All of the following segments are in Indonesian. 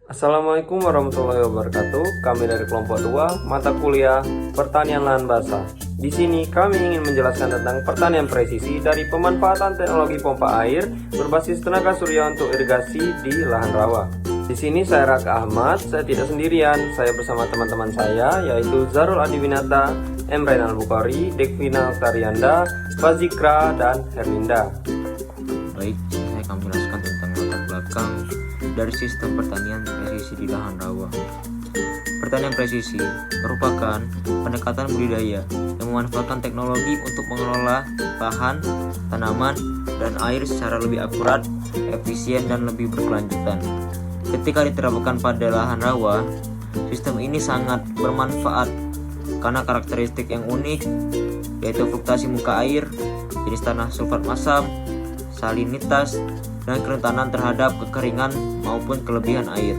Assalamualaikum warahmatullahi wabarakatuh. Kami dari kelompok 2 mata kuliah Pertanian Lahan Basah. Di sini kami ingin menjelaskan tentang pertanian presisi dari pemanfaatan teknologi pompa air berbasis tenaga surya untuk irigasi di lahan rawa. Di sini saya Raka Ahmad, saya tidak sendirian, saya bersama teman-teman saya yaitu Zarul Adiwinata, Emren Al-Bukhari, Dekvina Oktarianda, Fazikra, dan Herlinda. Baik, saya akan menjelaskan tentang latar belakang dari sistem pertanian presisi di lahan rawa. Pertanian presisi merupakan pendekatan budidaya yang memanfaatkan teknologi untuk mengelola lahan, tanaman, dan air secara lebih akurat, efisien, dan lebih berkelanjutan. Ketika diterapkan pada lahan rawa, sistem ini sangat bermanfaat karena karakteristik yang unik, yaitu fluktuasi muka air, jenis tanah sulfat masam, salinitas, dan kerentanan terhadap kekeringan maupun kelebihan air.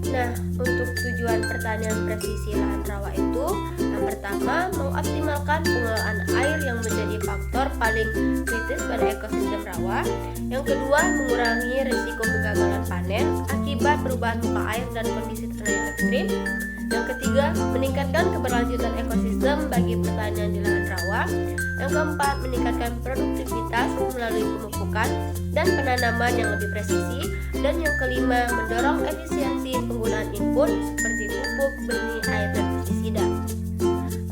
Nah, untuk tujuan pertanian presisi lahan rawa itu, yang pertama, mengoptimalkan pengelolaan air yang menjadi faktor paling kritis pada ekosistem rawa. Yang kedua, mengurangi risiko kegagalan panen akibat perubahan muka air dan kondisi tanah yang ekstrim. Yang ketiga, meningkatkan keberlanjutan ekosistem bagi pertanian di lahan rawa. Yang keempat, meningkatkan produktivitas melalui pemupukan dan penanaman yang lebih presisi. Dan yang kelima, mendorong efisiensi penggunaan input seperti pupuk, benih, air, dan pestisida.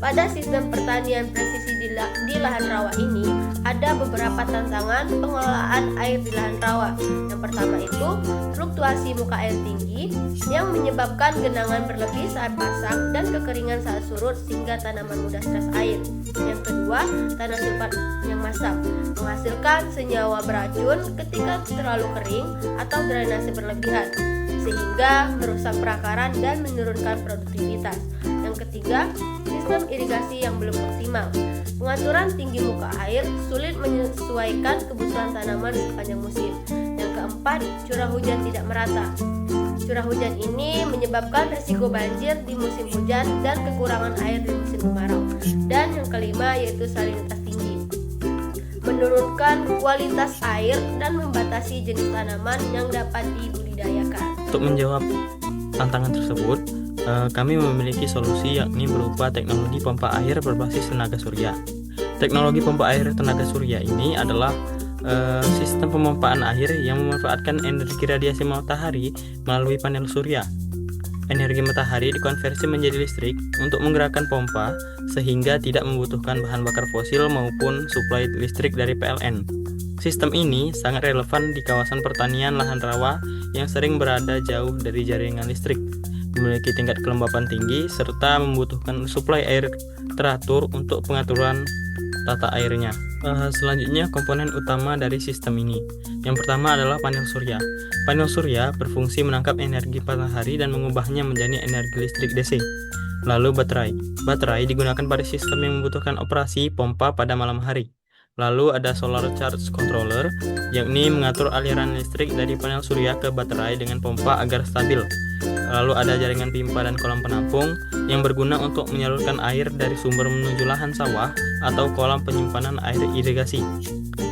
Pada sistem pertanian presisi di lahan rawa ini, ada beberapa tantangan pengelolaan air di lahan rawa. Yang pertama itu, fluktuasi muka air tinggi yang menyebabkan genangan berlebih saat pasang dan kekeringan saat surut sehingga tanaman mudah stres air. Yang kedua, tanah sulfat yang masam menghasilkan senyawa beracun ketika terlalu kering atau drainase berlebihan sehingga merusak perakaran dan menurunkan produktivitas. Yang ketiga, sistem irigasi yang belum optimal. Pengaturan tinggi muka air sulit menyesuaikan kebutuhan tanaman sepanjang musim. Yang keempat, curah hujan tidak merata. Curah hujan ini menyebabkan risiko banjir di musim hujan dan kekurangan air di musim kemarau. Dan yang kelima yaitu salinitas tinggi, menurunkan kualitas air dan membatasi jenis tanaman yang dapat dibudidayakan. Untuk menjawab tantangan tersebut, kami memiliki solusi yakni berupa teknologi pompa air berbasis tenaga surya. Teknologi pompa air tenaga surya ini adalah sistem pemompaan air yang memanfaatkan energi radiasi matahari melalui panel surya. Energi matahari dikonversi menjadi listrik untuk menggerakkan pompa sehingga tidak membutuhkan bahan bakar fosil maupun suplai listrik dari PLN. Sistem ini sangat relevan di kawasan pertanian lahan rawa yang sering berada jauh dari jaringan listrik, memiliki tingkat kelembapan tinggi, serta membutuhkan suplai air teratur untuk pengaturan tata airnya. Selanjutnya, komponen utama dari sistem ini. Yang pertama adalah panel surya. Panel surya berfungsi menangkap energi matahari dan mengubahnya menjadi energi listrik DC. Lalu baterai. Baterai digunakan pada sistem yang membutuhkan operasi pompa pada malam hari. Lalu ada solar charge controller, yakni mengatur aliran listrik dari panel surya ke baterai dengan pompa agar stabil. Lalu ada jaringan pipa dan kolam penampung yang berguna untuk menyalurkan air dari sumber menuju lahan sawah atau kolam penyimpanan air irigasi.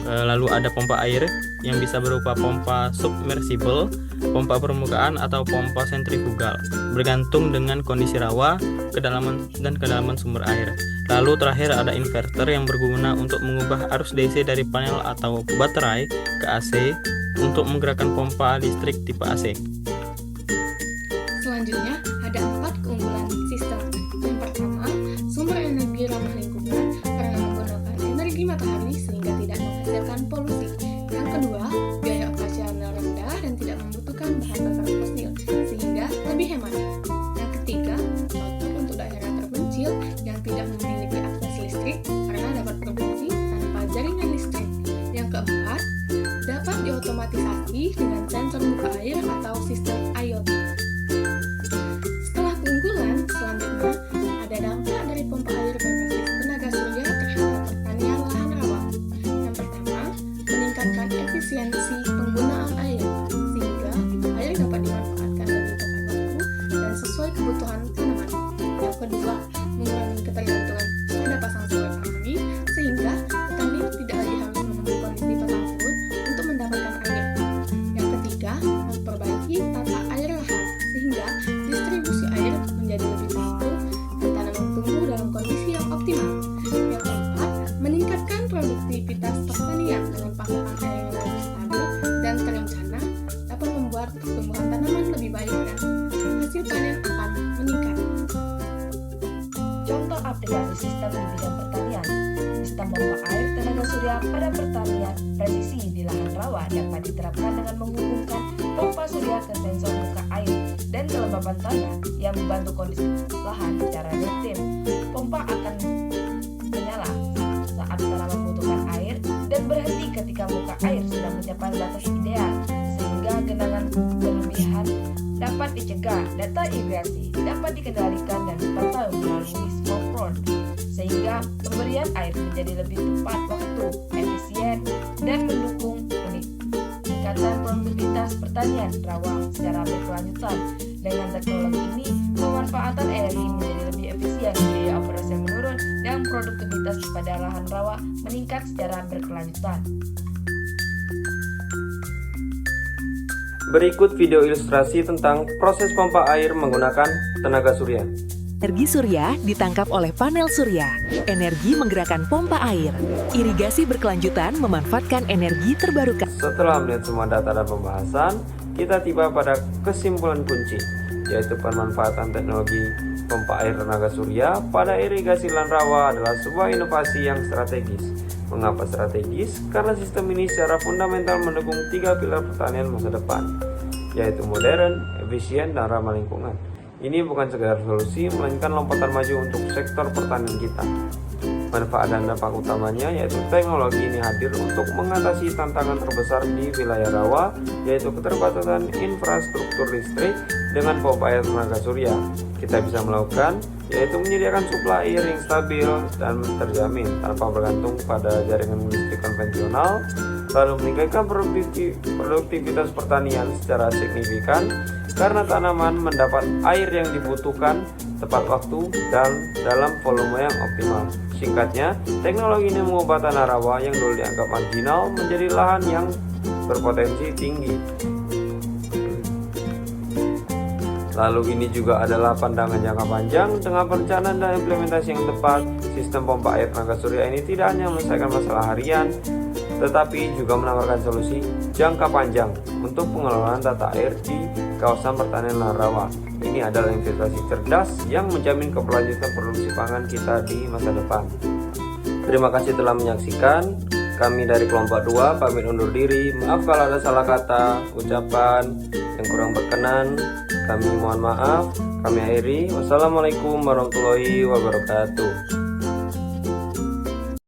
Lalu ada pompa air yang bisa berupa pompa submersible, pompa permukaan atau pompa sentrifugal, bergantung dengan kondisi rawa, kedalaman sumber air. Lalu terakhir ada inverter yang berguna untuk mengubah arus DC dari panel atau baterai ke AC untuk menggerakkan pompa listrik tipe AC. Selanjutnya, ada 4 keunggulan sistem. Yang pertama, sumber energi ramah lingkungan karena menggunakan energi matahari sehingga tidak menghasilkan polusi. Yang kedua, biaya operasional rendah dan tidak membutuhkan bahan bakar fosil sehingga lebih hemat. Yang ketiga, cocok untuk daerah terpencil yang tidak memiliki akses listrik karena dapat berfungsi tanpa jaringan listrik. Yang keempat, dapat diotomatisasi dengan sensor muka air atau sistem IoT. Setelah keunggulan, selanjutnya ada dampak dari pompa air berbasis tenaga surya terhadap pertanian lahan rawa. Yang pertama, meningkatkan efisiensi penggunaan air sehingga air dapat dimanfaatkan lebih tepat waktu dan sesuai kebutuhan tanaman. Yang kedua, mengurangi ketergantungan pada pasang surut alami sehingga petani tidak lagi harus menunggu kondisi pasang surut untuk mendapatkan air. Yang ketiga, memperbaiki tata air membuat pertumbuhan tanaman lebih baik dan hasil panen akan meningkat. Contoh aplikasi sistem di bidang pertanian. Sistem pompa air tenaga surya pada pertanian presisi di lahan rawa dapat diterapkan dengan menghubungkan pompa surya ke sensor muka air dan kelembapan tanah yang membantu kondisi lahan secara rutin. Pompa akan menyala saat tanaman membutuhkan air dan berhenti ketika muka air sudah mencapai batas ideal, sehingga genangan berlebihan dapat dicegah. Data irigasi dapat dikendalikan dan dipantau melalui smartphone, sehingga pemberian air menjadi lebih tepat waktu, efisien, dan mendukung peningkatan produktivitas pertanian rawa secara berkelanjutan. Dengan teknologi ini, pemanfaatan air menjadi lebih efisien, biaya operasi menurun, dan produktivitas pada lahan rawa meningkat secara berkelanjutan. Berikut video ilustrasi tentang proses pompa air menggunakan tenaga surya. Energi surya ditangkap oleh panel surya. Energi menggerakkan pompa air. Irigasi berkelanjutan memanfaatkan energi terbarukan. Setelah melihat semua data dan pembahasan, kita tiba pada kesimpulan kunci, yaitu pemanfaatan teknologi pompa air tenaga surya pada irigasi lahan rawa adalah sebuah inovasi yang strategis. Mengapa strategis? Karena sistem ini secara fundamental mendukung 3 pilar pertanian masa depan, yaitu modern, efisien, dan ramah lingkungan. Ini bukan sekedar solusi, melainkan lompatan maju untuk sektor pertanian kita. Manfaat dan dampak utamanya yaitu teknologi ini hadir untuk mengatasi tantangan terbesar di wilayah rawa, yaitu keterbatasan infrastruktur listrik. Dengan pompa air tenaga surya, kita bisa melakukan yaitu menyediakan suplai air yang stabil dan terjamin tanpa bergantung pada jaringan listrik konvensional, lalu meningkatkan produktivitas pertanian secara signifikan karena tanaman mendapat air yang dibutuhkan tepat waktu dan dalam volume yang optimal. Singkatnya, teknologi ini mengubah tanah rawa yang dulu dianggap marginal menjadi lahan yang berpotensi tinggi. Lalu ini juga adalah pandangan jangka panjang. Dengan perencanaan dan implementasi yang tepat, sistem pompa air tenaga surya ini tidak hanya menyelesaikan masalah harian, tetapi juga menawarkan solusi jangka panjang untuk pengelolaan tata air di kawasan pertanian lahan rawa. Ini adalah investasi cerdas yang menjamin keberlanjutan produksi pangan kita di masa depan. Terima kasih telah menyaksikan. Kami dari kelompok 2 pamit undur diri. Maaf kalau ada salah kata, ucapan yang kurang berkenan. Kami mohon maaf. Kami akhiri. Wassalamualaikum warahmatullahi wabarakatuh.